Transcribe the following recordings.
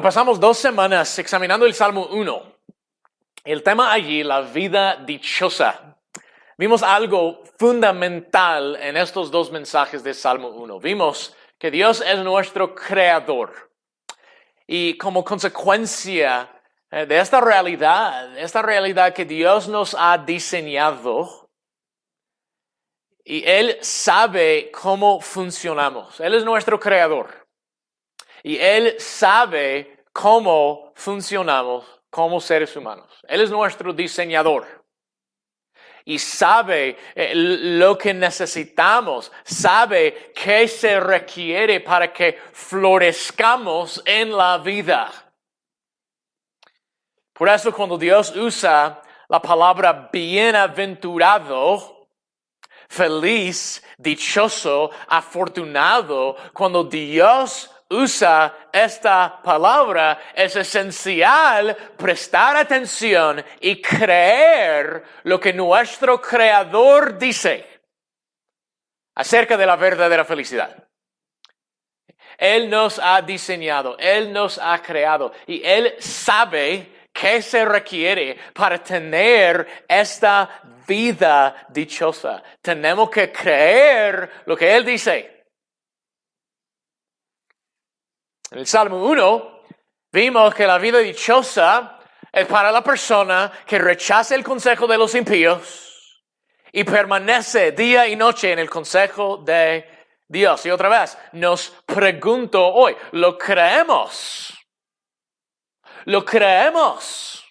Pasamos 2 semanas examinando el Salmo 1. El tema allí, la vida dichosa. Vimos algo fundamental en estos 2 mensajes del Salmo 1. Vimos que Dios es nuestro creador. Y como consecuencia de esta realidad que Dios nos ha diseñado, y Él sabe cómo funcionamos. Él es nuestro creador. Y Él sabe cómo funcionamos como seres humanos. Él es nuestro diseñador. Y sabe lo que necesitamos. Sabe qué se requiere para que florezcamos en la vida. Por eso cuando Dios usa la palabra bienaventurado, feliz, dichoso, afortunado, cuando Dios usa esta palabra, es esencial prestar atención y creer lo que nuestro Creador dice acerca de la verdadera felicidad. Él nos ha diseñado, Él nos ha creado y Él sabe qué se requiere para tener esta vida dichosa. Tenemos que creer lo que Él dice. En el Salmo 1 vimos que la vida dichosa es para la persona que rechaza el consejo de los impíos y permanece día y noche en el consejo de Dios. Y otra vez, nos pregunto hoy, ¿lo creemos? ¿Lo creemos?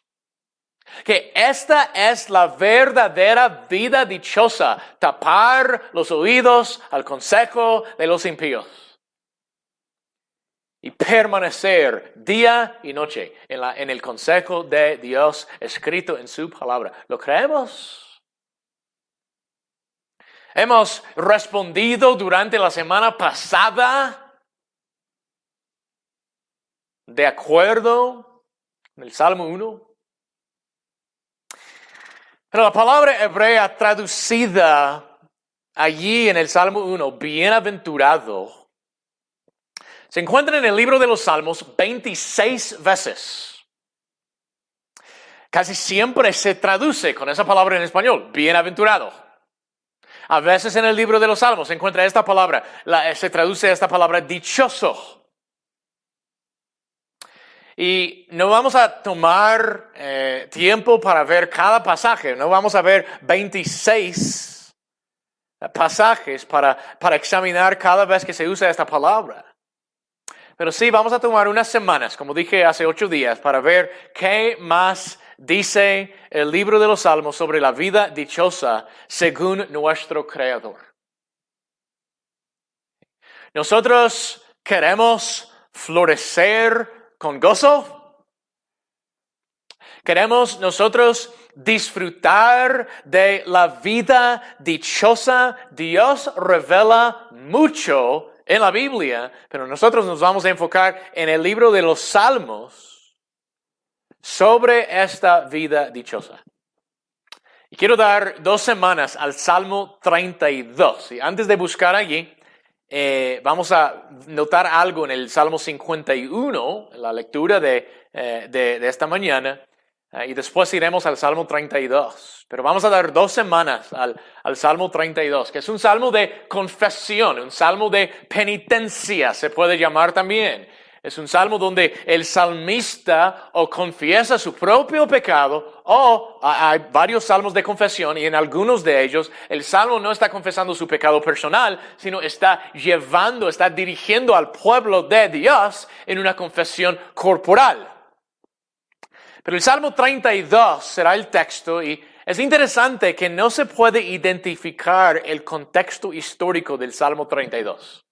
Que esta es la verdadera vida dichosa, tapar los oídos al consejo de los impíos. Y permanecer día y noche en el consejo de Dios escrito en su palabra. ¿Lo creemos? Hemos respondido durante la semana pasada de acuerdo en el Salmo 1. Pero la palabra hebrea traducida allí en el Salmo 1, bienaventurado, se encuentra en el libro de los Salmos 26 veces. Casi siempre se traduce con esa palabra en español, bienaventurado. A veces en el libro de los Salmos se encuentra esta palabra, se traduce esta palabra dichoso. Y no vamos a tomar tiempo para ver cada pasaje, no vamos a ver 26 pasajes para examinar cada vez que se usa esta palabra. Pero sí, vamos a tomar unas semanas, como dije hace 8 días, para ver qué más dice el libro de los Salmos sobre la vida dichosa según nuestro Creador. Nosotros queremos florecer con gozo. Queremos nosotros disfrutar de la vida dichosa. Dios revela mucho en la Biblia, pero nosotros nos vamos a enfocar en el libro de los Salmos sobre esta vida dichosa. Y quiero dar 2 semanas al Salmo 32. Y antes de buscar allí, vamos a notar algo en el Salmo 51, en la lectura de esta mañana, y después iremos al Salmo 32. Pero vamos a dar 2 semanas al Salmo 32, que es un salmo de confesión, un salmo de penitencia, se puede llamar también. Es un salmo donde el salmista o confiesa su propio pecado, o hay varios salmos de confesión, y en algunos de ellos el salmo no está confesando su pecado personal, sino está dirigiendo al pueblo de Dios en una confesión corporal. Pero el Salmo 32 será el texto y es interesante que no se puede identificar el contexto histórico del Salmo 32.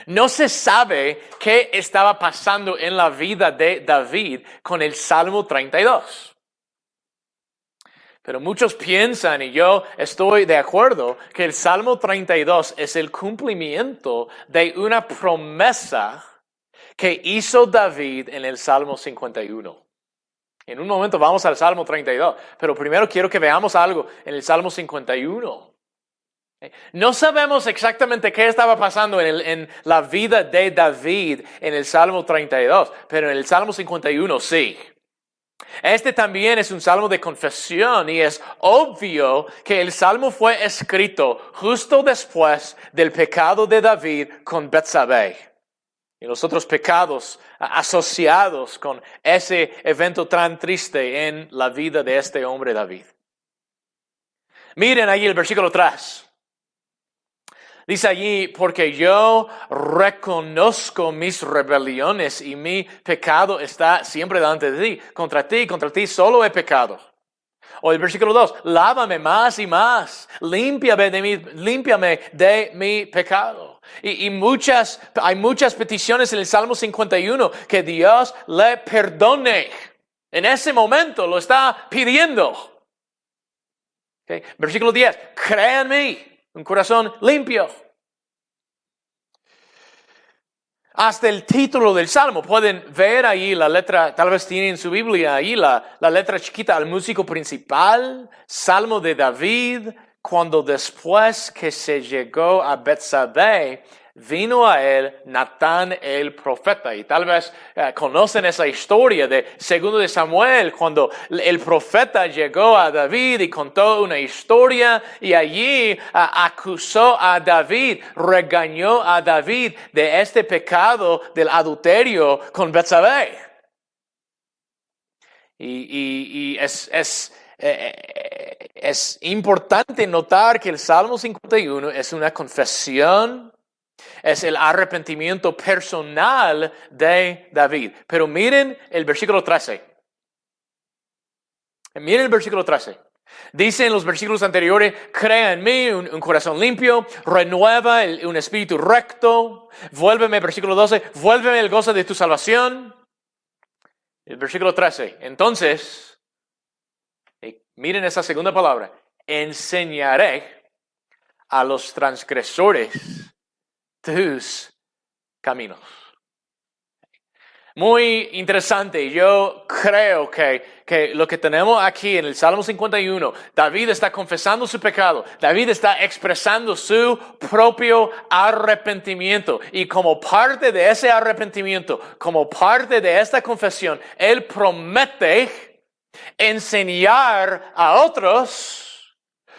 No se sabe qué estaba pasando en la vida de David con el Salmo 32. Pero muchos piensan, y yo estoy de acuerdo, que el Salmo 32 es el cumplimiento de una promesa que hizo David en el Salmo 51. En un momento vamos al Salmo 32, pero primero quiero que veamos algo en el Salmo 51. No sabemos exactamente qué estaba pasando en la vida de David en el Salmo 32, pero en el Salmo 51 sí. Este también es un salmo de confesión y es obvio que el salmo fue escrito justo después del pecado de David con Betsabé y los otros pecados asociados con ese evento tan triste en la vida de este hombre David. Miren allí el versículo 3. Dice allí, porque yo reconozco mis rebeliones y mi pecado está siempre delante de ti. Contra ti solo he pecado. O el versículo 2, lávame más y más, límpiame de mi pecado. Y hay muchas peticiones en el Salmo 51 que Dios le perdone. En ese momento lo está pidiendo. Okay. Versículo 10, crea en mí un corazón limpio. Hasta el título del Salmo, pueden ver ahí la letra, tal vez tienen en su Biblia ahí la letra chiquita, el músico principal, Salmo de David, cuando después que se llegó a Betsabé, vino a él Natán el profeta. Y tal vez conocen esa historia de 2 de Samuel, cuando el profeta llegó a David y contó una historia y allí acusó a David, regañó a David de este pecado del adulterio con Betsabé. Y es importante notar que el Salmo 51 es una confesión. Es el arrepentimiento personal de David. Pero miren el versículo 13. Miren el versículo 13. Dice en los versículos anteriores, crea en mí un corazón limpio, renueva un espíritu recto, vuélveme, versículo 12, vuélveme el gozo de tu salvación. El versículo 13. Entonces, miren esa segunda palabra, enseñaré a los transgresores tus caminos. Muy interesante. Yo creo que lo que tenemos aquí en el Salmo 51, David está confesando su pecado. David está expresando su propio arrepentimiento. Y como parte de ese arrepentimiento, como parte de esta confesión, él promete enseñar a otros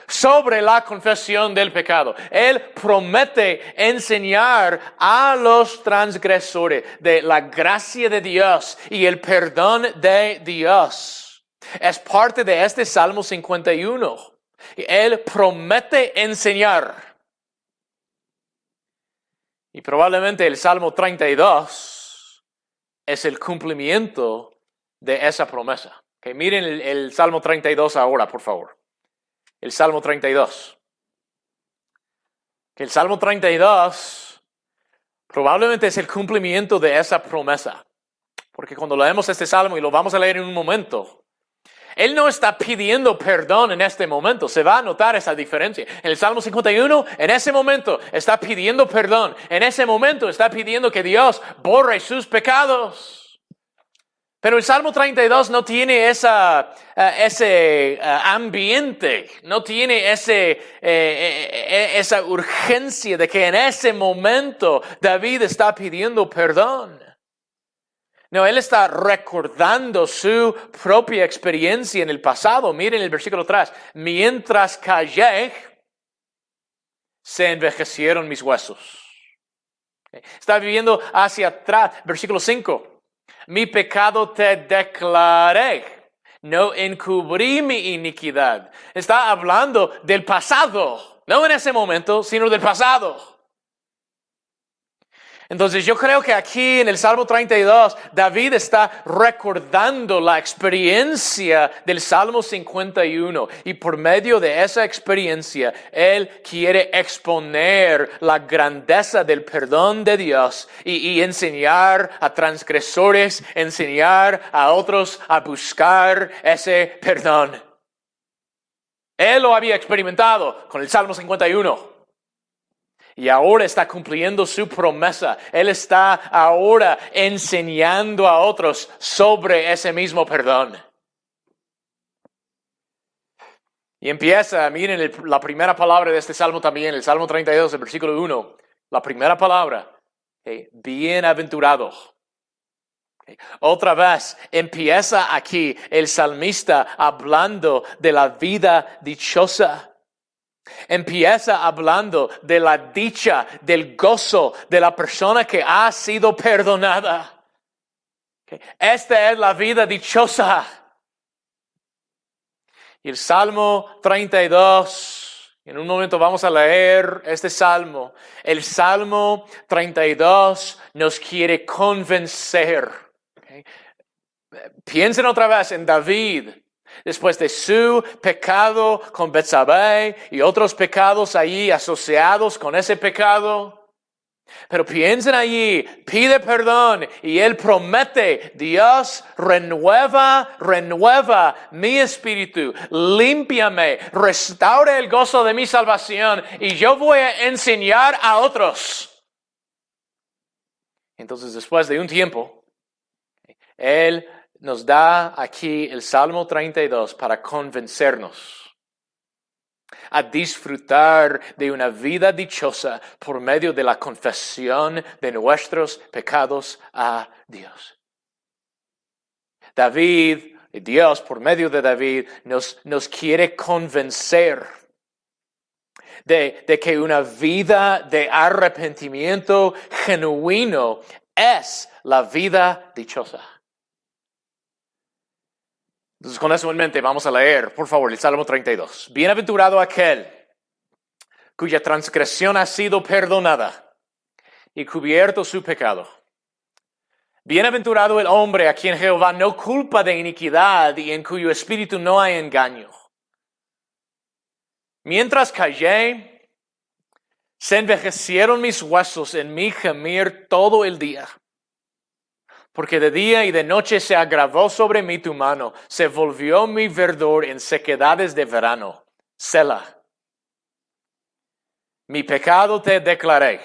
sobre la confesión del pecado. Él promete enseñar a los transgresores de la gracia de Dios y el perdón de Dios. Es parte de este Salmo 51. Él promete enseñar. Y probablemente el Salmo 32 es el cumplimiento de esa promesa. Okay, miren el Salmo 32 ahora, por favor. El Salmo 32. Que el Salmo 32 probablemente es el cumplimiento de esa promesa. Porque cuando leemos este Salmo, y lo vamos a leer en un momento, él no está pidiendo perdón en este momento. Se va a notar esa diferencia. En el Salmo 51, en ese momento, está pidiendo perdón. En ese momento está pidiendo que Dios borre sus pecados. Pero el Salmo 32 no tiene ese ambiente, no tiene esa urgencia de que en ese momento David está pidiendo perdón. No, él está recordando su propia experiencia en el pasado. Miren el versículo 3. Mientras callé, se envejecieron mis huesos. Está viviendo hacia atrás. Versículo 5. Mi pecado te declaré, no encubrí mi iniquidad. Está hablando del pasado, no en ese momento, sino del pasado. Entonces yo creo que aquí en el Salmo 32, David está recordando la experiencia del Salmo 51. Y por medio de esa experiencia, él quiere exponer la grandeza del perdón de Dios y enseñar a transgresores, enseñar a otros a buscar ese perdón. Él lo había experimentado con el Salmo 51. Y ahora está cumpliendo su promesa. Él está ahora enseñando a otros sobre ese mismo perdón. Y empieza, miren la primera palabra de este salmo también, el Salmo 32, el versículo 1. La primera palabra, bienaventurado. Otra vez, empieza aquí el salmista hablando de la vida dichosa. Empieza hablando de la dicha, del gozo de la persona que ha sido perdonada. Esta es la vida dichosa. Y el Salmo 32, en un momento vamos a leer este Salmo. El Salmo 32 nos quiere convencer. Piensen otra vez en David. Después de su pecado con Betsabé y otros pecados allí asociados con ese pecado. Pero piensen allí, pide perdón y él promete, Dios renueva mi espíritu, límpiame, restaure el gozo de mi salvación y yo voy a enseñar a otros. Entonces después de un tiempo, él nos da aquí el Salmo 32 para convencernos a disfrutar de una vida dichosa por medio de la confesión de nuestros pecados a Dios. Dios por medio de David nos quiere convencer de que una vida de arrepentimiento genuino es la vida dichosa. Entonces, con eso en mente, vamos a leer, por favor, el Salmo 32. Bienaventurado aquel cuya transgresión ha sido perdonada y cubierto su pecado. Bienaventurado el hombre a quien Jehová no culpa de iniquidad y en cuyo espíritu no hay engaño. Mientras callé, se envejecieron mis huesos en mi gemir todo el día. Porque de día y de noche se agravó sobre mí tu mano, se volvió mi verdor en sequedades de verano. Selah. Mi pecado te declaré,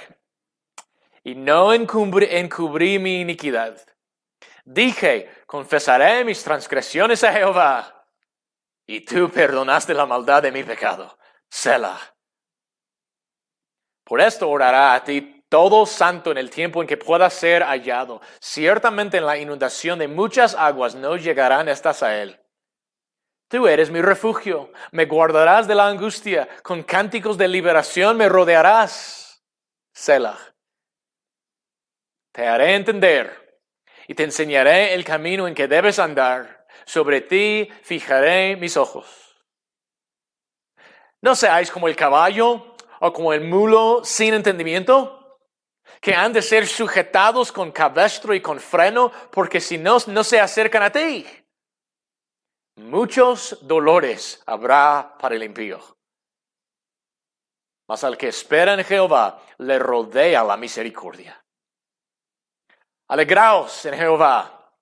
y no encubrí mi iniquidad. Dije, confesaré mis transgresiones a Jehová, y tú perdonaste la maldad de mi pecado. Selah. Por esto orará a ti todo santo en el tiempo en que pueda ser hallado. Ciertamente en la inundación de muchas aguas no llegarán estas a él. Tú eres mi refugio, me guardarás de la angustia, con cánticos de liberación me rodearás. Selah. Te haré entender y te enseñaré el camino en que debes andar. Sobre ti fijaré mis ojos. No seáis como el caballo o como el mulo sin entendimiento, que han de ser sujetados con cabestro y con freno, porque si no, no se acercan a ti. Muchos dolores habrá para el impío, mas al que espera en Jehová le rodea la misericordia. Alegraos en Jehová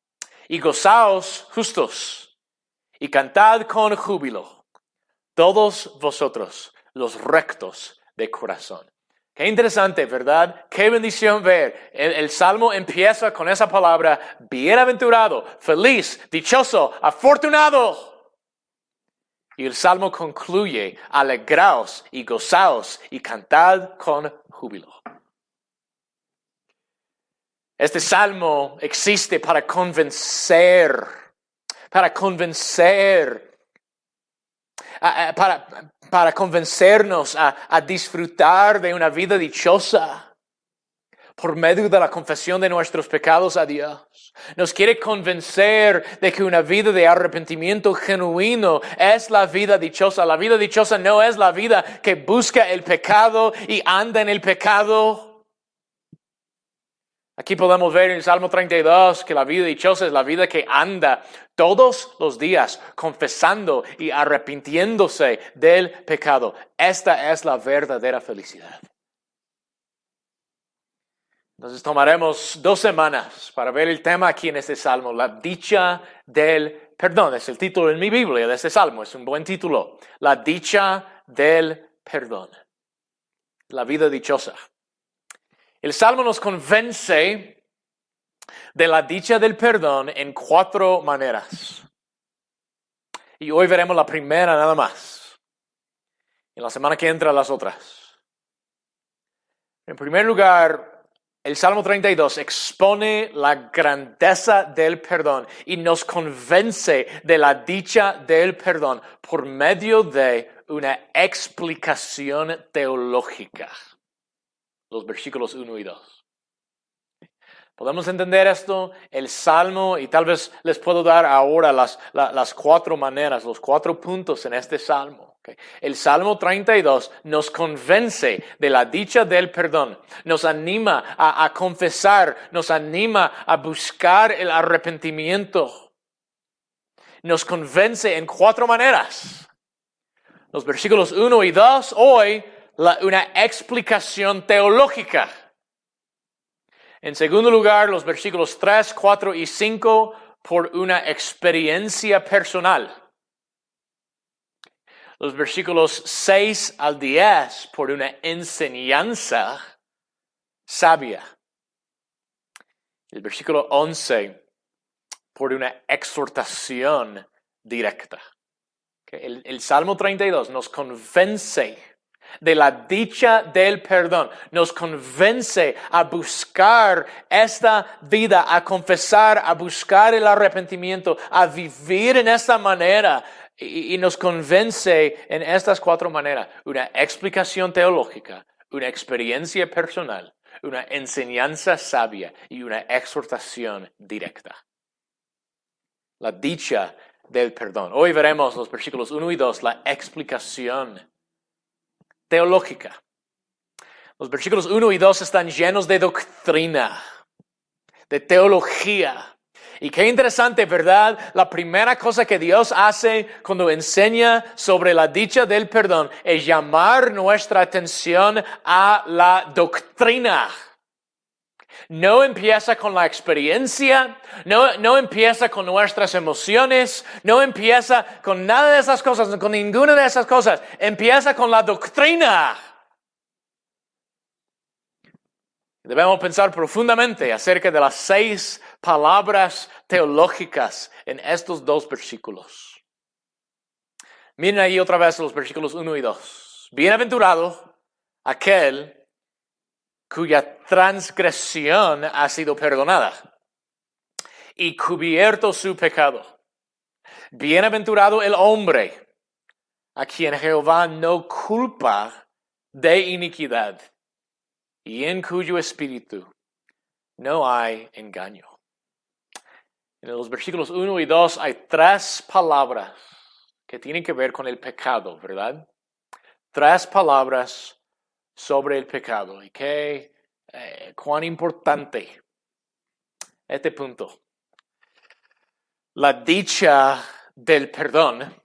y gozaos justos y cantad con júbilo, todos vosotros los rectos de corazón. Qué interesante, ¿verdad? Qué bendición ver. El Salmo empieza con esa palabra, bienaventurado, feliz, dichoso, afortunado. Y el Salmo concluye, alegraos y gozaos y cantad con júbilo. Este Salmo existe para convencernos a disfrutar de una vida dichosa por medio de la confesión de nuestros pecados a Dios. Nos quiere convencer de que una vida de arrepentimiento genuino es la vida dichosa. La vida dichosa no es la vida que busca el pecado y anda en el pecado. Aquí podemos ver en el Salmo 32 que la vida dichosa es la vida que anda todos los días confesando y arrepintiéndose del pecado. Esta es la verdadera felicidad. Entonces tomaremos 2 semanas para ver el tema aquí en este Salmo, la dicha del perdón. Es el título en mi Biblia de este Salmo, es un buen título. La dicha del perdón. La vida dichosa. El Salmo nos convence de la dicha del perdón en 4 maneras. Y hoy veremos la primera nada más. En la semana que entra las otras. En primer lugar, el Salmo 32 expone la grandeza del perdón y nos convence de la dicha del perdón por medio de una explicación teológica. Los versículos 1 y 2. ¿Podemos entender esto? El Salmo, y tal vez les puedo dar ahora las 4 maneras, los 4 puntos en este Salmo. Okay. El Salmo 32 nos convence de la dicha del perdón, nos anima a confesar, nos anima a buscar el arrepentimiento. Nos convence en 4 maneras. Los versículos 1 y 2, hoy, una explicación teológica. En segundo lugar, los versículos 3, 4 y 5 por una experiencia personal. Los versículos 6 al 10 por una enseñanza sabia. El versículo 11 por una exhortación directa. El Salmo 32 nos convence de la dicha del perdón, nos convence a buscar esta vida, a confesar, a buscar el arrepentimiento, a vivir en esta manera y nos convence en estas 4 maneras. Una explicación teológica, una experiencia personal, una enseñanza sabia y una exhortación directa. La dicha del perdón. Hoy veremos los versículos 1 y 2, la explicación teológica. Los versículos 1 y 2 están llenos de doctrina, de teología. Y qué interesante, ¿verdad? La primera cosa que Dios hace cuando enseña sobre la dicha del perdón es llamar nuestra atención a la doctrina. No empieza con la experiencia, no empieza con nuestras emociones, no empieza con nada de esas cosas, con ninguna de esas cosas. Empieza con la doctrina. Debemos pensar profundamente acerca de las 6 palabras teológicas en estos 2 versículos. Miren ahí otra vez los versículos 1 y 2. Bienaventurado aquel cuya transgresión ha sido perdonada y cubierto su pecado. Bienaventurado el hombre a quien Jehová no culpa de iniquidad y en cuyo espíritu no hay engaño. En los versículos 1 y 2 hay 3 palabras que tienen que ver con el pecado, ¿verdad? 3 palabras sobre el pecado y cuán importante este punto. La dicha del perdón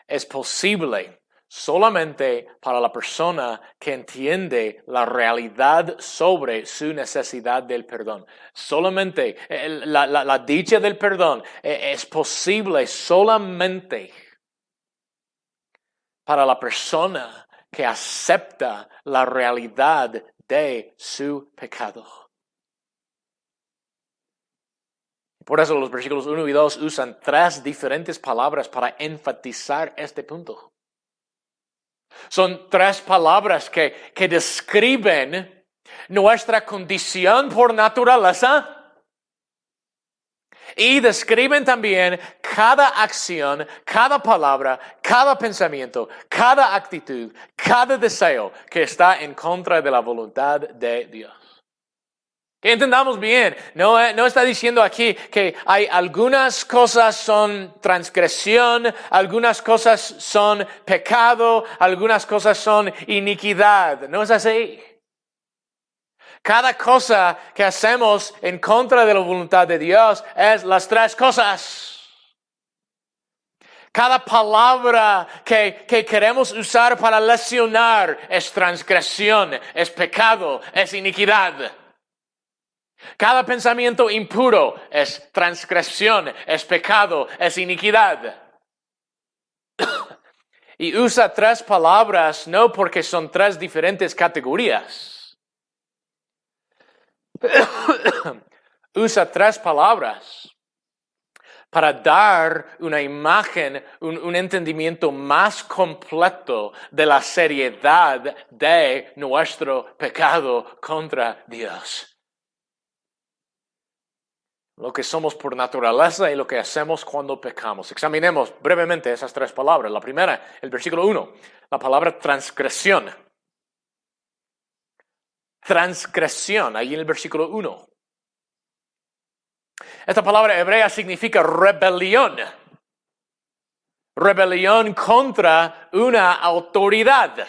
es posible solamente para la persona que entiende la realidad sobre su necesidad del perdón. Solamente la dicha del perdón es posible solamente para la persona que acepta la realidad de su pecado. Por eso los versículos 1 y 2 usan 3 diferentes palabras para enfatizar este punto. Son 3 palabras que describen nuestra condición por naturaleza y describen también cada acción, cada palabra, cada pensamiento, cada actitud, cada deseo que está en contra de la voluntad de Dios. Que entendamos bien, no está diciendo aquí que hay algunas cosas son transgresión, algunas cosas son pecado, algunas cosas son iniquidad. No es así. Cada cosa que hacemos en contra de la voluntad de Dios es las 3 cosas. Cada palabra que queremos usar para lesionar es transgresión, es pecado, es iniquidad. Cada pensamiento impuro es transgresión, es pecado, es iniquidad. Y usa 3 palabras no porque son 3 diferentes categorías. Usa 3 palabras para dar una imagen, un entendimiento más completo de la seriedad de nuestro pecado contra Dios. Lo que somos por naturaleza y lo que hacemos cuando pecamos. Examinemos brevemente esas tres palabras. La primera, el versículo 1, la palabra transgresión. Transgresión, ahí en el versículo 1. Esta palabra hebrea significa rebelión. Rebelión contra una autoridad.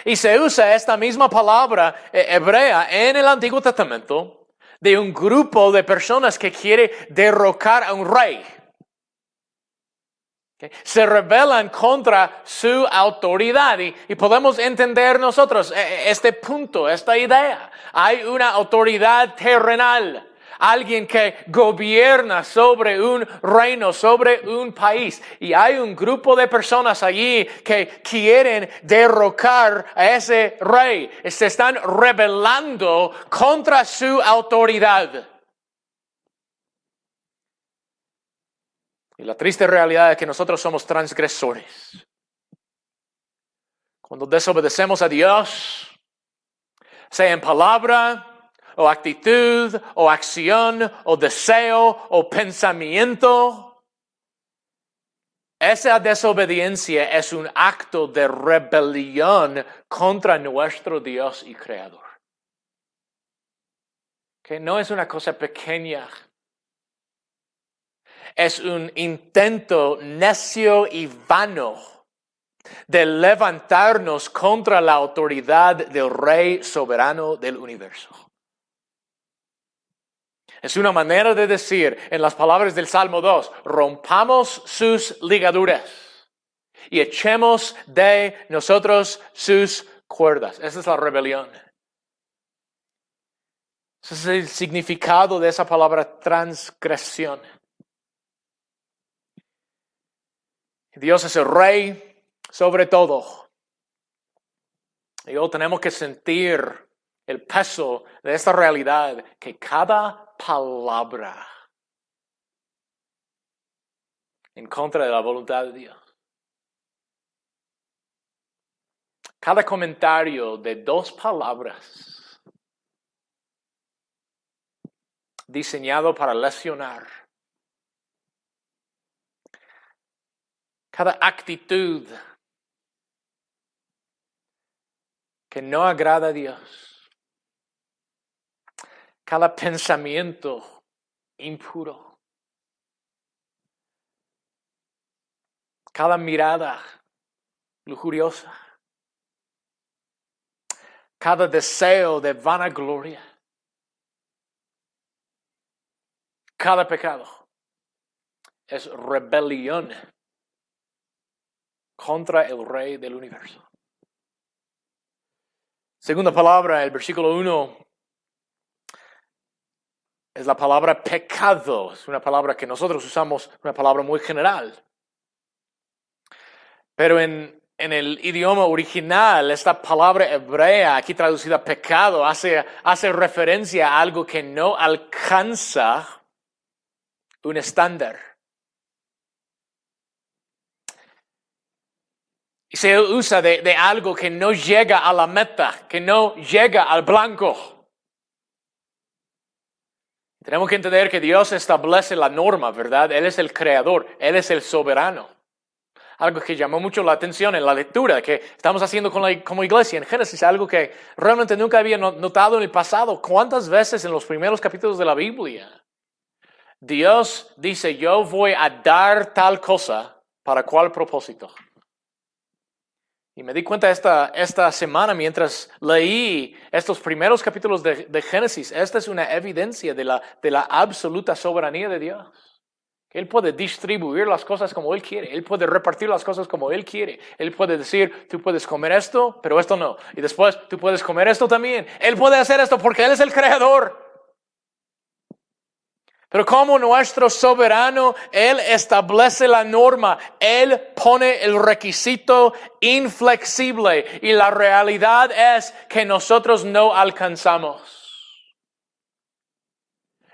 Y se usa esta misma palabra hebrea en el Antiguo Testamento de un grupo de personas que quiere derrocar a un rey. Se rebelan contra su autoridad y podemos entender nosotros este punto, esta idea. Hay una autoridad terrenal. Alguien que gobierna sobre un reino, sobre un país. Y hay un grupo de personas allí que quieren derrocar a ese rey. Se están rebelando contra su autoridad. Y la triste realidad es que nosotros somos transgresores. Cuando desobedecemos a Dios, sea en palabra, o actitud, o acción, o deseo, o pensamiento. Esa desobediencia es un acto de rebelión contra nuestro Dios y Creador. Que no es una cosa pequeña. Es un intento necio y vano de levantarnos contra la autoridad del Rey soberano del universo. Es una manera de decir, en las palabras del Salmo 2, rompamos sus ligaduras y echemos de nosotros sus cuerdas. Esa es la rebelión. Ese es el significado de esa palabra transgresión. Dios es el Rey sobre todo. Y hoy tenemos que sentir el peso de esta realidad que cada palabra en contra de la voluntad de Dios. Cada comentario de 2 palabras diseñado para lesionar. Cada actitud que no agrada a Dios. Cada pensamiento impuro. Cada mirada lujuriosa. Cada deseo de vanagloria. Cada pecado es rebelión contra el Rey del universo. Segunda palabra, el versículo 1, es la palabra pecado. Es una palabra que nosotros usamos, una palabra muy general. Pero en el idioma original, esta palabra hebrea, aquí traducida pecado, hace referencia a algo que no alcanza un estándar. Y se usa de algo que no llega a la meta, que no llega al blanco. Tenemos que entender que Dios establece la norma, ¿verdad? Él es el creador, Él es el soberano. Algo que llamó mucho la atención en la lectura que estamos haciendo como iglesia en Génesis, algo que realmente nunca había notado en el pasado. ¿Cuántas veces en los primeros capítulos de la Biblia Dios dice, yo voy a dar tal cosa, ¿para cuál propósito? Y me di cuenta esta semana mientras leí estos primeros capítulos de Génesis. Esta es una evidencia de la absoluta soberanía de Dios. Él puede distribuir las cosas como Él quiere. Él puede repartir las cosas como Él quiere. Él puede decir, tú puedes comer esto, pero esto no. Y después, tú puedes comer esto también. Él puede hacer esto porque Él es el creador. Pero como nuestro soberano, Él establece la norma. Él pone el requisito inflexible. Y la realidad es que nosotros no alcanzamos.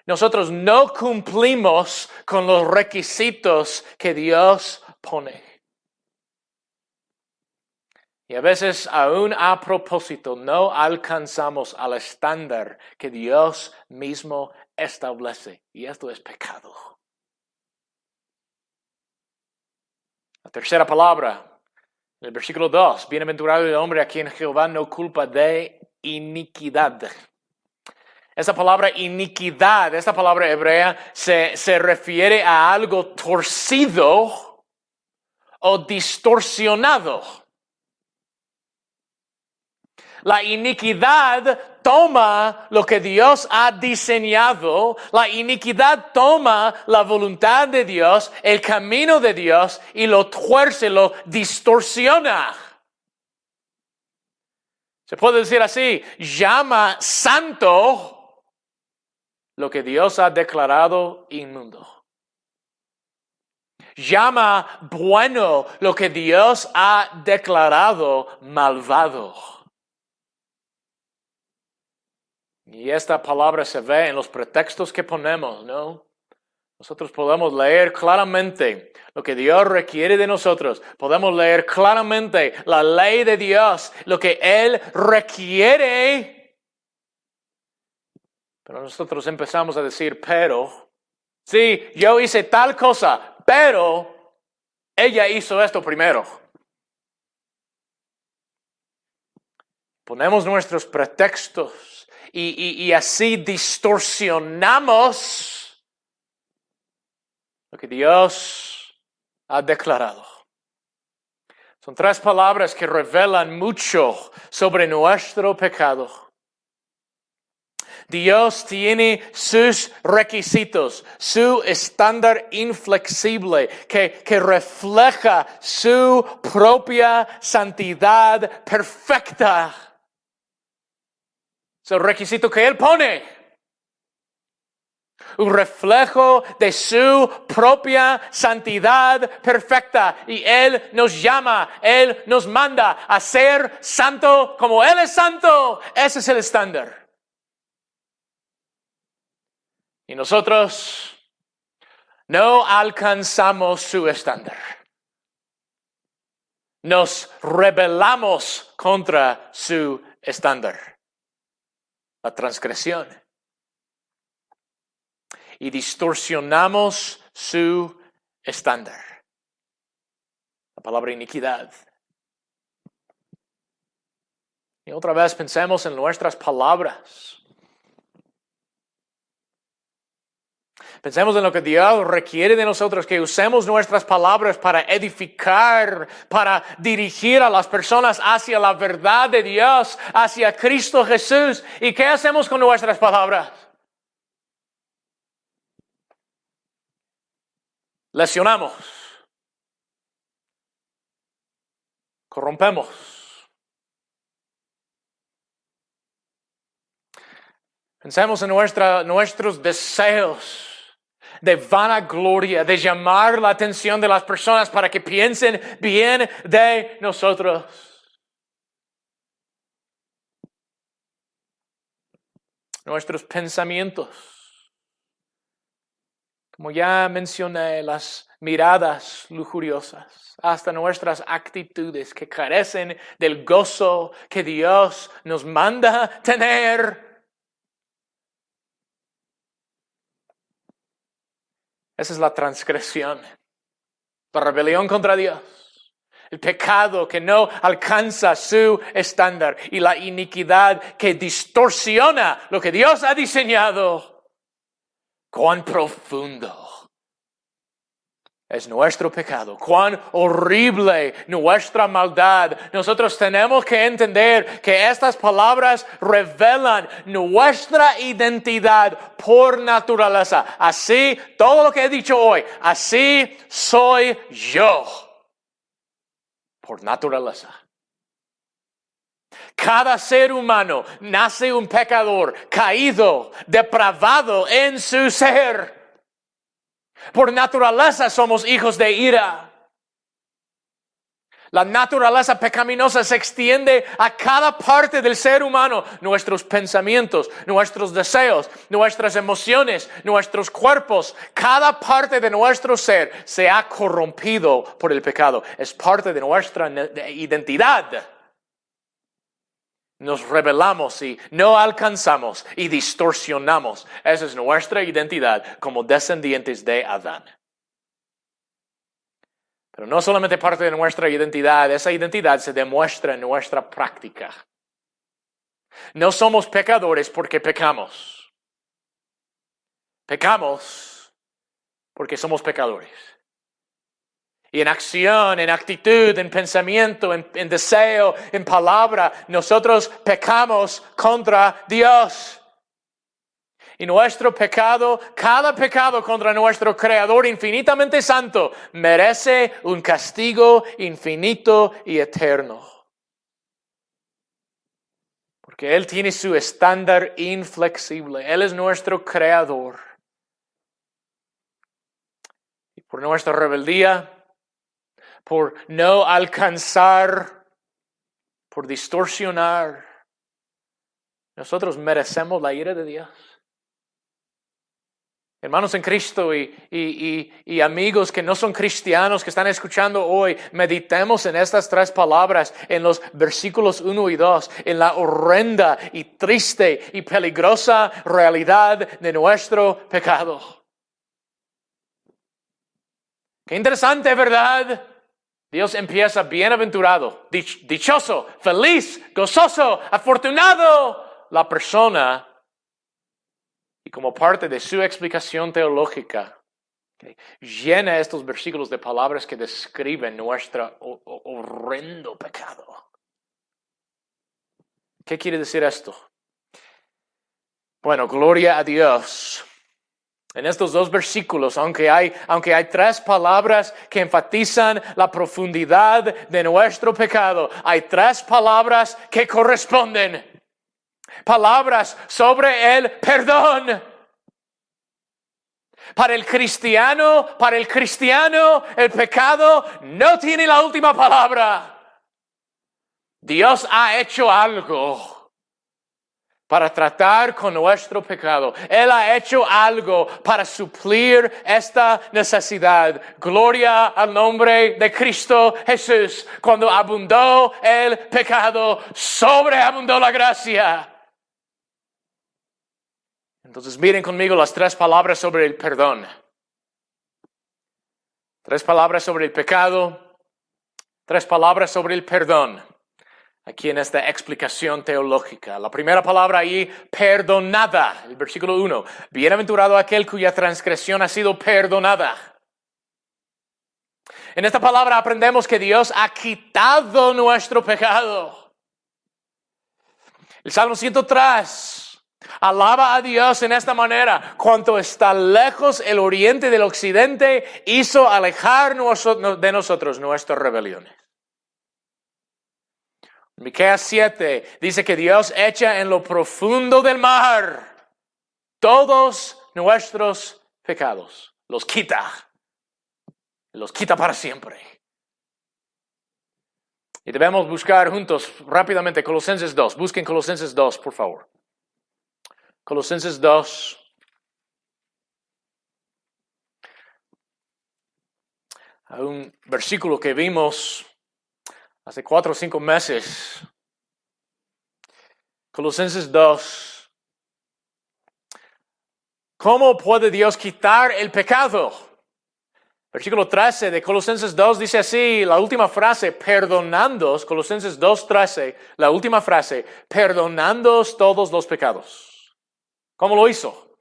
nosotros no cumplimos con los requisitos que Dios pone. Y a veces, aún a propósito, no alcanzamos al estándar que Dios mismo establece. Y esto es pecado. La tercera palabra, en el versículo 2, bienaventurado el hombre a quien Jehová no culpa de iniquidad. Esta palabra iniquidad, esta palabra hebrea, se refiere a algo torcido o distorsionado. La iniquidad toma lo que Dios ha diseñado, la iniquidad toma la voluntad de Dios, el camino de Dios y lo tuerce, lo distorsiona. Se puede decir así, llama santo lo que Dios ha declarado inmundo. Llama bueno lo que Dios ha declarado malvado. Y esta palabra se ve en los pretextos que ponemos, ¿no? Nosotros podemos leer claramente lo que Dios requiere de nosotros. Podemos leer claramente la ley de Dios, lo que Él requiere. Pero nosotros empezamos a decir, pero, sí, yo hice tal cosa, pero ella hizo esto primero. Ponemos nuestros pretextos. Y así distorsionamos lo que Dios ha declarado. Son tres palabras que revelan mucho sobre nuestro pecado. Dios tiene sus requisitos, su estándar inflexible que refleja su propia santidad perfecta. Es el requisito que Él pone. Un reflejo de su propia santidad perfecta. Y Él nos llama, Él nos manda a ser santo como Él es santo. Ese es el estándar. Y nosotros no alcanzamos su estándar. Nos rebelamos contra su estándar. La transgresión. Y distorsionamos su estándar. La palabra iniquidad. Y otra vez pensemos en nuestras palabras. Pensemos en lo que Dios requiere de nosotros, que usemos nuestras palabras para edificar, para dirigir a las personas hacia la verdad de Dios, hacia Cristo Jesús. ¿Y qué hacemos con nuestras palabras? Lesionamos. Corrompemos. Pensemos en nuestros deseos de vanagloria, de llamar la atención de las personas para que piensen bien de nosotros. Nuestros pensamientos. Como ya mencioné, las miradas lujuriosas, hasta nuestras actitudes que carecen del gozo que Dios nos manda tener. Esa es la transgresión, la rebelión contra Dios, el pecado que no alcanza su estándar y la iniquidad que distorsiona lo que Dios ha diseñado. Cuán profundo es nuestro pecado, cuán horrible nuestra maldad. Nosotros tenemos que entender que estas palabras revelan nuestra identidad por naturaleza. Así, todo lo que he dicho hoy, así soy yo por naturaleza. Cada ser humano nace un pecador, caído, depravado en su ser. Por naturaleza somos hijos de ira. La naturaleza pecaminosa se extiende a cada parte del ser humano. Nuestros pensamientos, nuestros deseos, nuestras emociones, nuestros cuerpos, cada parte de nuestro ser se ha corrompido por el pecado. Es parte de nuestra identidad. Nos rebelamos y no alcanzamos y distorsionamos. Esa es nuestra identidad como descendientes de Adán. Pero no solamente parte de nuestra identidad, esa identidad se demuestra en nuestra práctica. No somos pecadores porque pecamos. Pecamos porque somos pecadores. Y en acción, en actitud, en pensamiento, en deseo, en palabra, nosotros pecamos contra Dios. Y nuestro pecado, cada pecado contra nuestro Creador infinitamente santo, merece un castigo infinito y eterno. Porque Él tiene su estándar inflexible. Él es nuestro Creador. Y por nuestra rebeldía, por no alcanzar, por distorsionar, nosotros merecemos la ira de Dios. Hermanos en Cristo y amigos que no son cristianos que están escuchando hoy, meditemos en estas tres palabras, en los versículos 1 y 2, en la horrenda y triste y peligrosa realidad de nuestro pecado. Qué interesante, ¿verdad? Dios empieza bienaventurado, dichoso, feliz, gozoso, afortunado la persona. Y como parte de su explicación teológica, llena estos versículos de palabras que describen nuestro horrendo pecado. ¿Qué quiere decir esto? Bueno, gloria a Dios. En estos dos versículos, aunque hay tres palabras que enfatizan la profundidad de nuestro pecado, hay tres palabras que corresponden. Palabras sobre el perdón. Para el cristiano, el pecado no tiene la última palabra. Dios ha hecho algo para tratar con nuestro pecado. Él ha hecho algo para suplir esta necesidad. Gloria al nombre de Cristo Jesús. Cuando abundó el pecado, sobreabundó la gracia. Entonces miren conmigo las tres palabras sobre el perdón. Tres palabras sobre el pecado. Tres palabras sobre el perdón. Aquí en esta explicación teológica. La primera palabra ahí, perdonada. El versículo 1. Bienaventurado aquel cuya transgresión ha sido perdonada. En esta palabra aprendemos que Dios ha quitado nuestro pecado. El Salmo 103 alaba a Dios en esta manera. Cuanto está lejos el oriente del occidente, hizo alejar de nosotros nuestras rebeliones. Miqueas 7 dice que Dios echa en lo profundo del mar todos nuestros pecados. Los quita para siempre. Y debemos buscar juntos rápidamente Colosenses 2. Busquen Colosenses 2, por favor. Colosenses 2. Hay un versículo que vimos hace 4 o 5 meses. Colosenses 2. ¿Cómo puede Dios quitar el pecado? Versículo 13 de Colosenses 2 dice así, la última frase, perdonándoos, Colosenses 2:13, la última frase, perdonándoos todos los pecados. ¿Cómo lo hizo?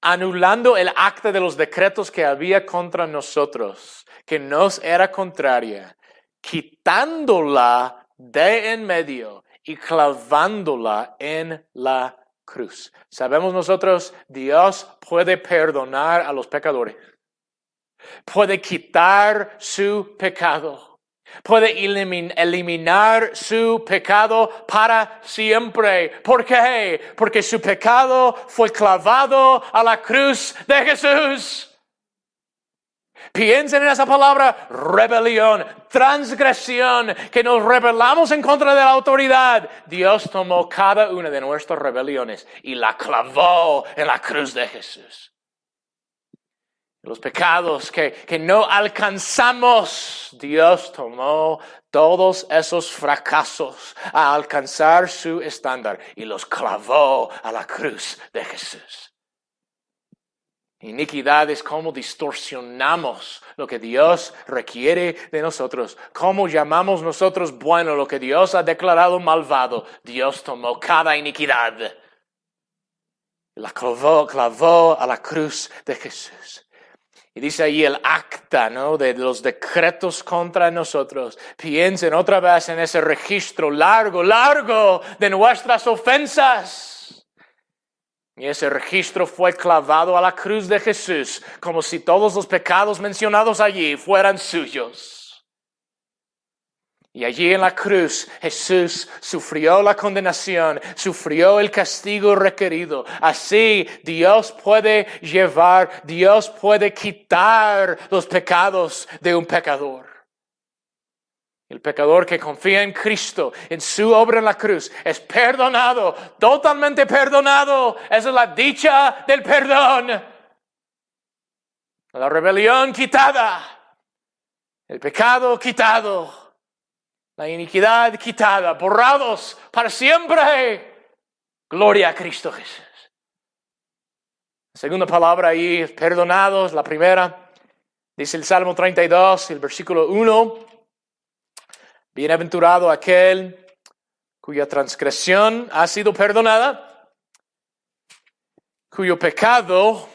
Anulando el acta de los decretos que había contra nosotros, que nos era contraria, quitándola de en medio y clavándola en la cruz. Sabemos nosotros, Dios puede perdonar a los pecadores. Puede quitar su pecado. Puede eliminar su pecado para siempre. ¿Por qué? Porque su pecado fue clavado a la cruz de Jesús. Piensen en esa palabra rebelión, transgresión, que nos rebelamos en contra de la autoridad. Dios tomó cada una de nuestras rebeliones y la clavó en la cruz de Jesús. Los pecados que no alcanzamos, Dios tomó todos esos fracasos a alcanzar su estándar y los clavó a la cruz de Jesús. Iniquidad es como distorsionamos lo que Dios requiere de nosotros. Cómo llamamos nosotros bueno lo que Dios ha declarado malvado. Dios tomó cada iniquidad. La clavó a la cruz de Jesús. Y dice ahí el acta, ¿no?, de los decretos contra nosotros. Piensen otra vez en ese registro largo de nuestras ofensas. Y ese registro fue clavado a la cruz de Jesús, como si todos los pecados mencionados allí fueran suyos. Y allí en la cruz Jesús sufrió la condenación, sufrió el castigo requerido. Así Dios puede quitar los pecados de un pecador. El pecador que confía en Cristo, en su obra en la cruz, es perdonado, totalmente perdonado. Esa es la dicha del perdón. La rebelión quitada, el pecado quitado. La iniquidad quitada, borrados para siempre. Gloria a Cristo Jesús. La segunda palabra ahí es perdonados. La primera, dice el Salmo 32, el versículo 1. Bienaventurado aquel cuya transgresión ha sido perdonada, cuyo pecado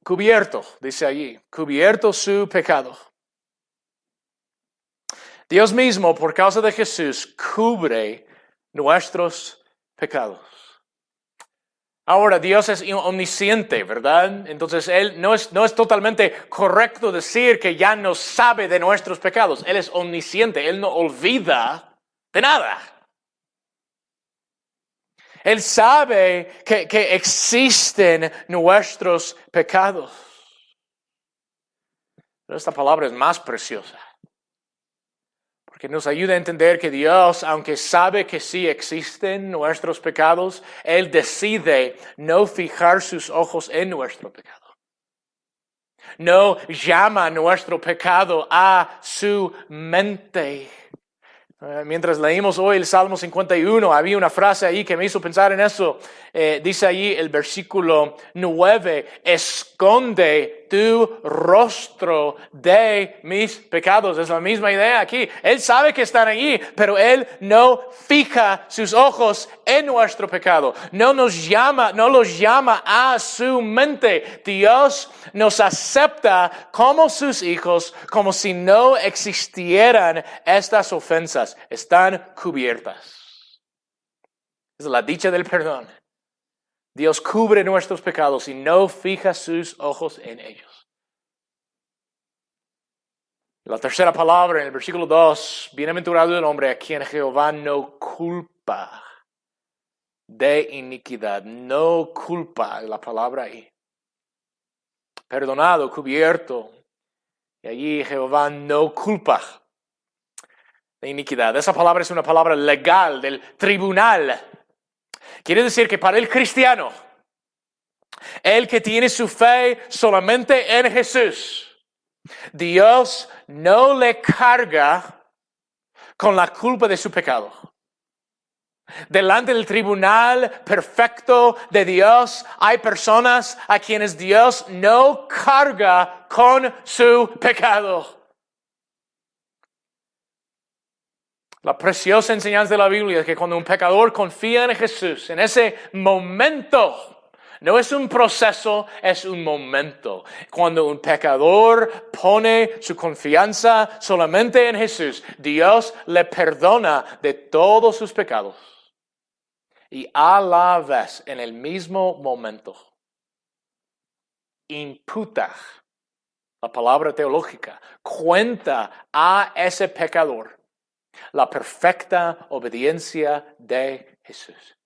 cubierto, dice allí, cubierto su pecado. Dios mismo, por causa de Jesús, cubre nuestros pecados. Ahora, Dios es omnisciente, ¿verdad? Entonces, Él no es totalmente correcto decir que ya no sabe de nuestros pecados. Él es omnisciente, Él no olvida de nada. Él sabe que existen nuestros pecados. Pero esta palabra es más preciosa. Porque nos ayuda a entender que Dios, aunque sabe que sí existen nuestros pecados, Él decide no fijar sus ojos en nuestro pecado. No llama nuestro pecado a su mente. Mientras leímos hoy el Salmo 51, había una frase ahí que me hizo pensar en eso. Dice allí el versículo 9, esconde tu rostro de mis pecados. Es la misma idea aquí. Él sabe que están allí, pero Él no fija sus ojos en nuestro pecado. No los llama a su mente. Dios nos acepta como sus hijos, como si no existieran estas ofensas. Están cubiertas. Es la dicha del perdón. Dios cubre nuestros pecados y no fija sus ojos en ellos. La tercera palabra en el versículo 2, bienaventurado el hombre a quien Jehová no culpa de iniquidad. No culpa, la palabra ahí. Perdonado, cubierto. Y allí Jehová no culpa de iniquidad. Esa palabra es una palabra legal del tribunal. Quiere decir que para el cristiano, el que tiene su fe solamente en Jesús, Dios no le carga con la culpa de su pecado. Delante del tribunal perfecto de Dios hay personas a quienes Dios no carga con su pecado. La preciosa enseñanza de la Biblia es que cuando un pecador confía en Jesús, en ese momento, no es un proceso, es un momento. Cuando un pecador pone su confianza solamente en Jesús, Dios le perdona de todos sus pecados. Y a la vez, en el mismo momento, imputa, la palabra teológica, cuenta a ese pecador la perfecta obediencia de Jesús.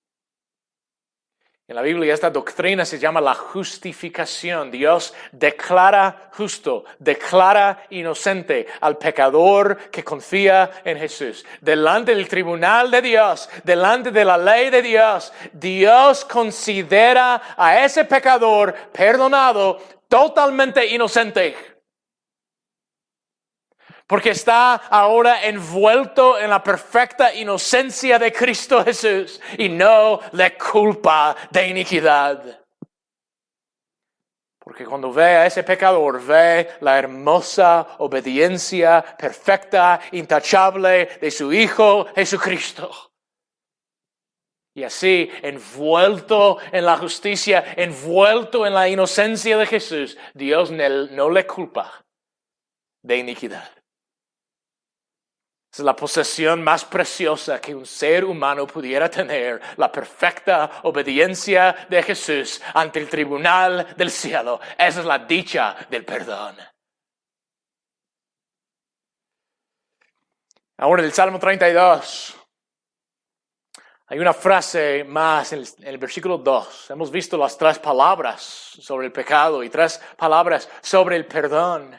En la Biblia esta doctrina se llama la justificación. Dios declara justo, declara inocente al pecador que confía en Jesús. Delante del tribunal de Dios, delante de la ley de Dios, Dios considera a ese pecador perdonado, totalmente inocente. Porque está ahora envuelto en la perfecta inocencia de Cristo Jesús y no le culpa de iniquidad. Porque cuando ve a ese pecador, ve la hermosa obediencia perfecta, intachable de su Hijo Jesucristo. Y así, envuelto en la justicia, envuelto en la inocencia de Jesús, Dios no le culpa de iniquidad. Es la posesión más preciosa que un ser humano pudiera tener, la perfecta obediencia de Jesús ante el tribunal del cielo. Esa es la dicha del perdón. Ahora en el Salmo 32 hay una frase más en el versículo 2. Hemos visto las 3 palabras sobre el pecado y 3 palabras sobre el perdón.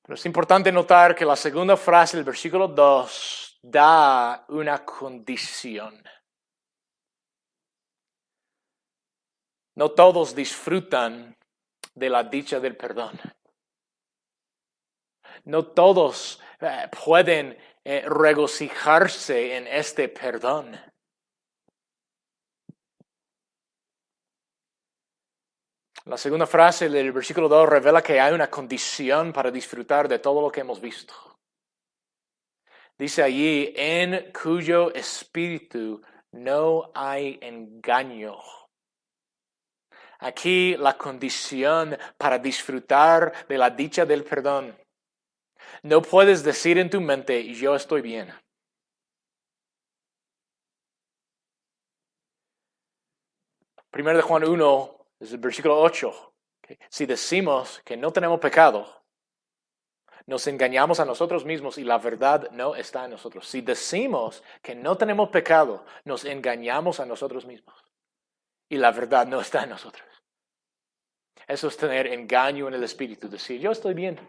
Pero es importante notar que la segunda frase del versículo 2 da una condición. No todos disfrutan de la dicha del perdón. No todos pueden regocijarse en este perdón. La segunda frase del versículo 2 revela que hay una condición para disfrutar de todo lo que hemos visto. Dice allí, en cuyo espíritu no hay engaño. Aquí la condición para disfrutar de la dicha del perdón. No puedes decir en tu mente, yo estoy bien. Primero de Juan 1. Es el versículo 8. Si decimos que no tenemos pecado, nos engañamos a nosotros mismos y la verdad no está en nosotros. Si decimos que no tenemos pecado, nos engañamos a nosotros mismos y la verdad no está en nosotros. Eso es tener engaño en el espíritu, decir yo estoy bien.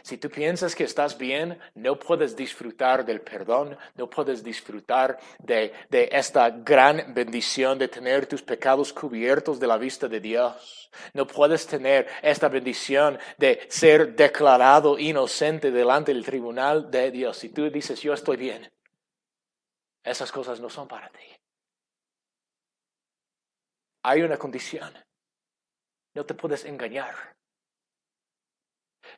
Si tú piensas que estás bien, no puedes disfrutar del perdón, no puedes disfrutar de esta gran bendición de tener tus pecados cubiertos de la vista de Dios. No puedes tener esta bendición de ser declarado inocente delante del tribunal de Dios. Si tú dices, yo estoy bien, esas cosas no son para ti. Hay una condición. No te puedes engañar.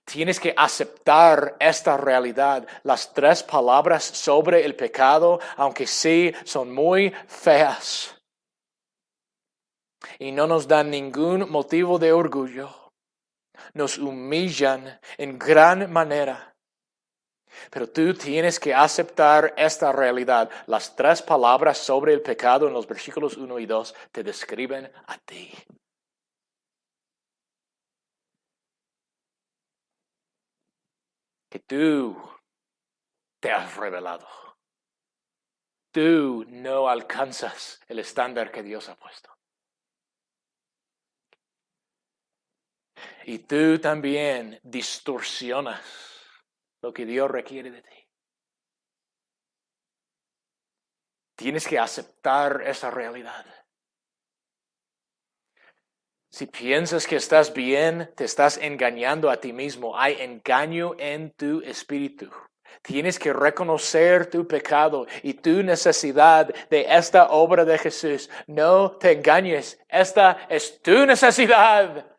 Tienes que aceptar esta realidad. Las 3 palabras sobre el pecado, aunque sí son muy feas y no nos dan ningún motivo de orgullo, nos humillan en gran manera. Pero tú tienes que aceptar esta realidad. Las 3 palabras sobre el pecado en los versículos 1 y 2 te describen a ti. Que tú te has revelado. Tú no alcanzas el estándar que Dios ha puesto. Y tú también distorsionas lo que Dios requiere de ti. Tienes que aceptar esa realidad. Si piensas que estás bien, te estás engañando a ti mismo. Hay engaño en tu espíritu. Tienes que reconocer tu pecado y tu necesidad de esta obra de Jesús. No te engañes. Esta es tu necesidad.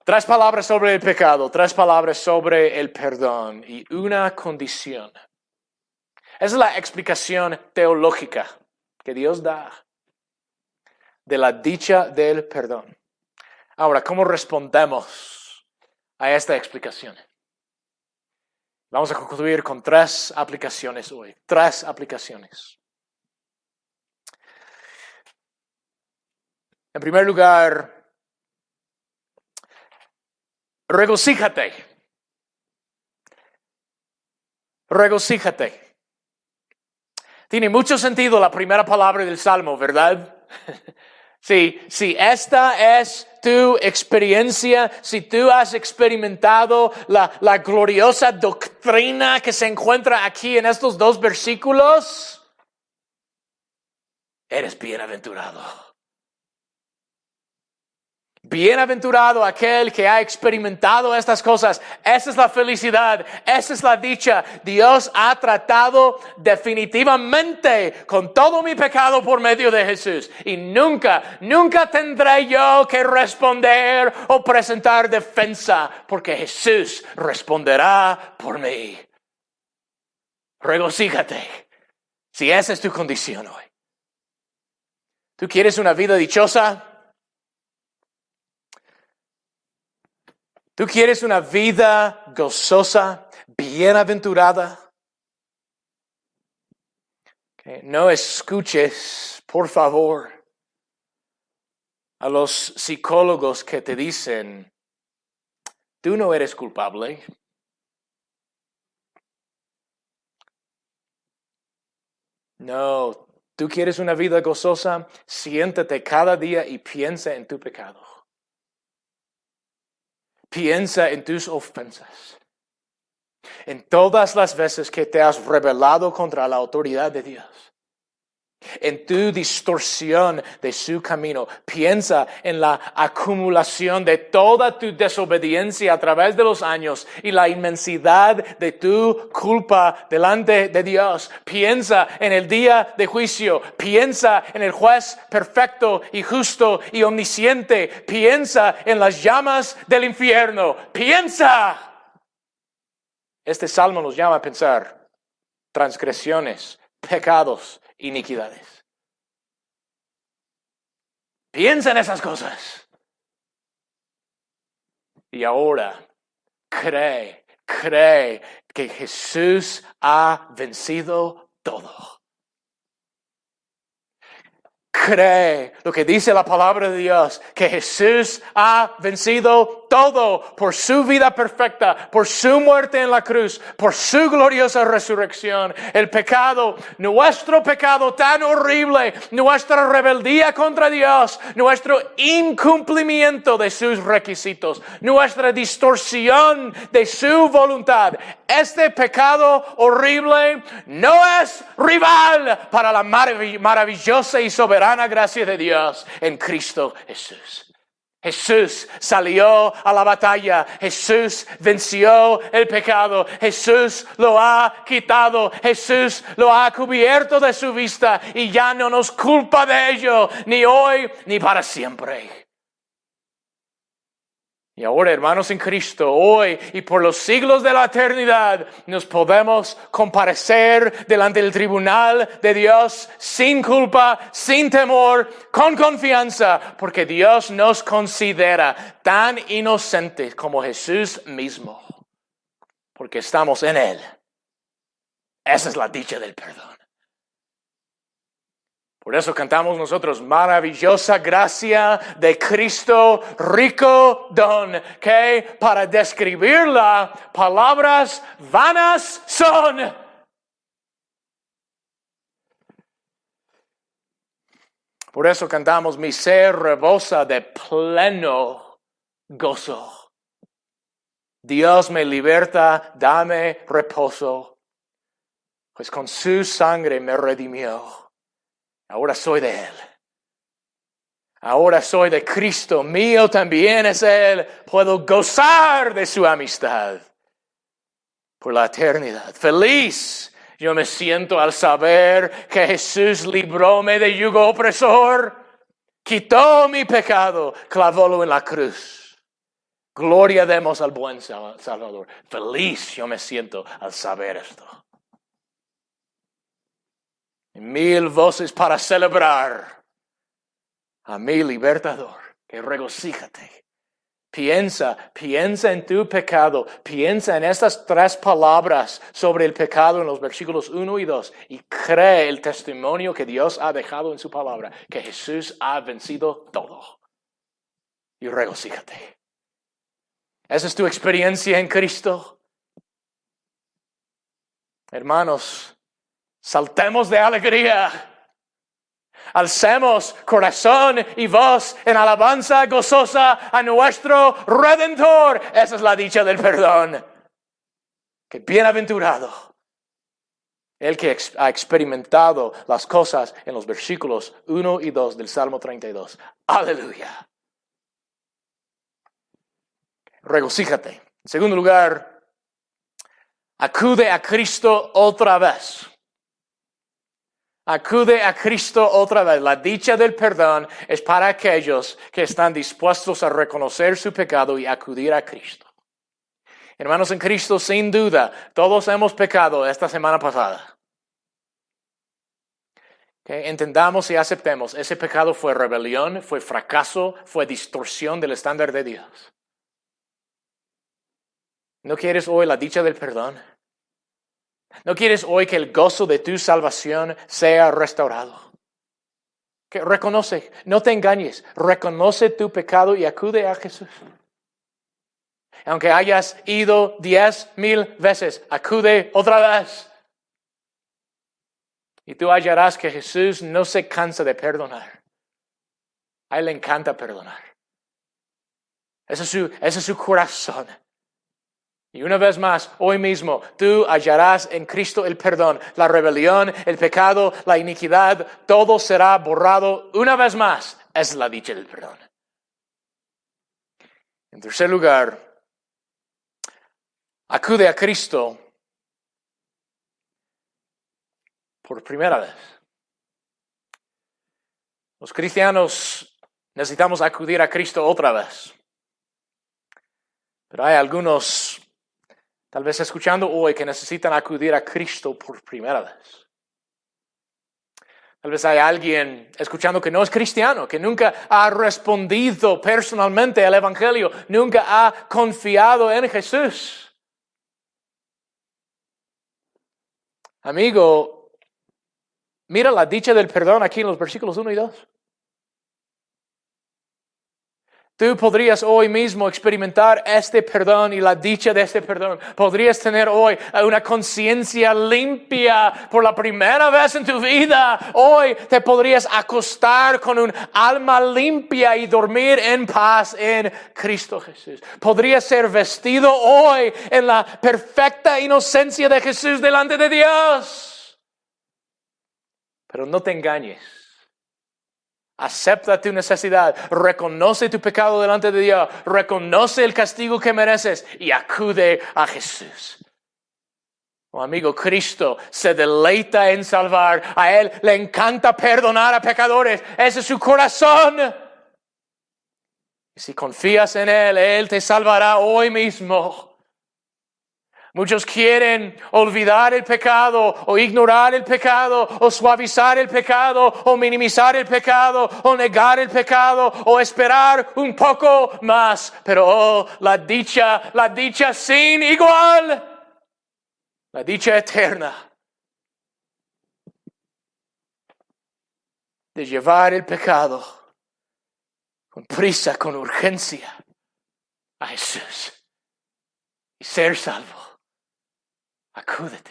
3 palabras sobre el pecado, 3 palabras sobre el perdón y una condición. Esa es la explicación teológica que Dios da de la dicha del perdón. Ahora, ¿cómo respondemos a esta explicación? Vamos a concluir con 3 aplicaciones hoy. 3 aplicaciones. En primer lugar, regocíjate. Regocíjate. Tiene mucho sentido la primera palabra del Salmo, ¿verdad? Si esta es tu experiencia, si tú has experimentado la gloriosa doctrina que se encuentra aquí en estos dos versículos, eres bienaventurado. Bienaventurado aquel que ha experimentado estas cosas. Esa es la felicidad, esa es la dicha. Dios ha tratado definitivamente con todo mi pecado por medio de Jesús. Y nunca tendré yo que responder o presentar defensa, porque Jesús responderá por mí. Regocíjate si esa es tu condición hoy. ¿Tú quieres una vida dichosa? ¿Tú quieres una vida gozosa, bienaventurada? Okay. No escuches, por favor, a los psicólogos que te dicen, tú no eres culpable. No, tú quieres una vida gozosa, siéntate cada día y piensa en tu pecado. Piensa en tus ofensas, en todas las veces que te has rebelado contra la autoridad de Dios, en tu distorsión de su camino. Piensa en la acumulación de toda tu desobediencia a través de los años y la inmensidad de tu culpa delante de Dios. Piensa en el día de juicio. Piensa en el juez perfecto y justo y omnisciente. Piensa en las llamas del infierno. Piensa. Este salmo nos llama a pensar transgresiones, pecados, iniquidades. Piensa en esas cosas. Y ahora cree que Jesús ha vencido todo. Cree lo que dice la palabra de Dios, que Jesús ha vencido todo por su vida perfecta, por su muerte en la cruz, por su gloriosa resurrección. El pecado, nuestro pecado tan horrible, nuestra rebeldía contra Dios, nuestro incumplimiento de sus requisitos, nuestra distorsión de su voluntad. Este pecado horrible no es rival para la maravillosa y soberana gracia de Dios en Cristo Jesús. Jesús salió a la batalla. Jesús venció el pecado. Jesús lo ha quitado. Jesús lo ha cubierto de su vista y ya no nos culpa de ello, ni hoy ni para siempre. Y ahora, hermanos en Cristo, hoy y por los siglos de la eternidad, nos podemos comparecer delante del tribunal de Dios sin culpa, sin temor, con confianza, porque Dios nos considera tan inocentes como Jesús mismo, porque estamos en Él. Esa es la dicha del perdón. Por eso cantamos nosotros, maravillosa gracia de Cristo, rico don, que para describirla, palabras vanas son. Por eso cantamos, mi ser rebosa de pleno gozo. Dios me liberta, dame reposo, pues con su sangre me redimió. Ahora soy de Él. Ahora soy de Cristo. Mío también es Él. Puedo gozar de su amistad por la eternidad. Feliz yo me siento al saber que Jesús libróme de yugo opresor. Quitó mi pecado, clavólo en la cruz. Gloria demos al buen Salvador. Feliz yo me siento al saber esto. Mil voces para celebrar a mi libertador. Que regocíjate. Piensa en tu pecado. Piensa en estas tres palabras sobre el pecado en los versículos 1 y 2. Y cree el testimonio que Dios ha dejado en su palabra. Que Jesús ha vencido todo. Y regocíjate. ¿Esa es tu experiencia en Cristo? Hermanos, saltemos de alegría. Alcemos corazón y voz en alabanza gozosa a nuestro Redentor. Esa es la dicha del perdón. Que bienaventurado el que ha experimentado las cosas en los versículos 1 y 2 del Salmo 32. Aleluya. Regocíjate. En segundo lugar, acude a Cristo otra vez. Acude a Cristo otra vez. La dicha del perdón es para aquellos que están dispuestos a reconocer su pecado y acudir a Cristo. Hermanos en Cristo, sin duda, todos hemos pecado esta semana pasada. Que entendamos y aceptemos, ese pecado fue rebelión, fue fracaso, fue distorsión del estándar de Dios. ¿No quieres hoy la dicha del perdón? ¿No quieres hoy que el gozo de tu salvación sea restaurado? Que reconoce, no te engañes, reconoce tu pecado y acude a Jesús. Aunque hayas ido 10,000 veces, acude otra vez. Y tú hallarás que Jesús no se cansa de perdonar. A Él le encanta perdonar. Ese es su corazón. Y una vez más, hoy mismo, tú hallarás en Cristo el perdón, la rebelión, el pecado, la iniquidad, todo será borrado una vez más. Es la dicha del perdón. En tercer lugar, acude a Cristo por primera vez. Los cristianos necesitamos acudir a Cristo otra vez. Pero hay algunos tal vez escuchando hoy que necesitan acudir a Cristo por primera vez. Tal vez hay alguien escuchando que no es cristiano, que nunca ha respondido personalmente al Evangelio, nunca ha confiado en Jesús. Amigo, mira la dicha del perdón aquí en los versículos 1 y 2. Tú podrías hoy mismo experimentar este perdón y la dicha de este perdón. Podrías tener hoy una conciencia limpia por la primera vez en tu vida. Hoy te podrías acostar con un alma limpia y dormir en paz en Cristo Jesús. Podrías ser vestido hoy en la perfecta inocencia de Jesús delante de Dios. Pero no te engañes. Acepta tu necesidad, reconoce tu pecado delante de Dios, reconoce el castigo que mereces y acude a Jesús. Oh, amigo, Cristo se deleita en salvar, a Él le encanta perdonar a pecadores, ese es su corazón. Y si confías en Él te salvará hoy mismo. Muchos quieren olvidar el pecado o ignorar el pecado o suavizar el pecado o minimizar el pecado o negar el pecado o esperar un poco más. Pero la dicha sin igual, la dicha eterna de llevar el pecado con prisa, con urgencia a Jesús y ser salvo. Acude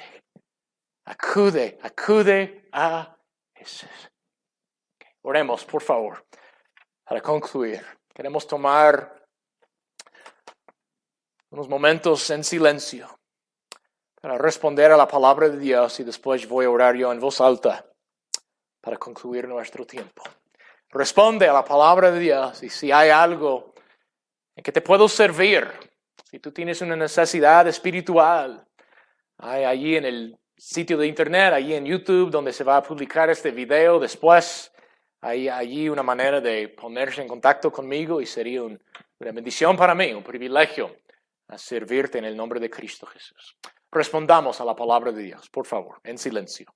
a Jesús. Oremos, por favor, para concluir. Queremos tomar unos momentos en silencio para responder a la palabra de Dios y después voy a orar yo en voz alta para concluir nuestro tiempo. Responde a la palabra de Dios y si hay algo en que te puedo servir, si tú tienes una necesidad espiritual, hay allí en el sitio de internet, allí en YouTube, donde se va a publicar este video después. Hay allí una manera de ponerse en contacto conmigo y sería una bendición para mí, un privilegio a servirte en el nombre de Cristo Jesús. Respondamos a la palabra de Dios, por favor, en silencio.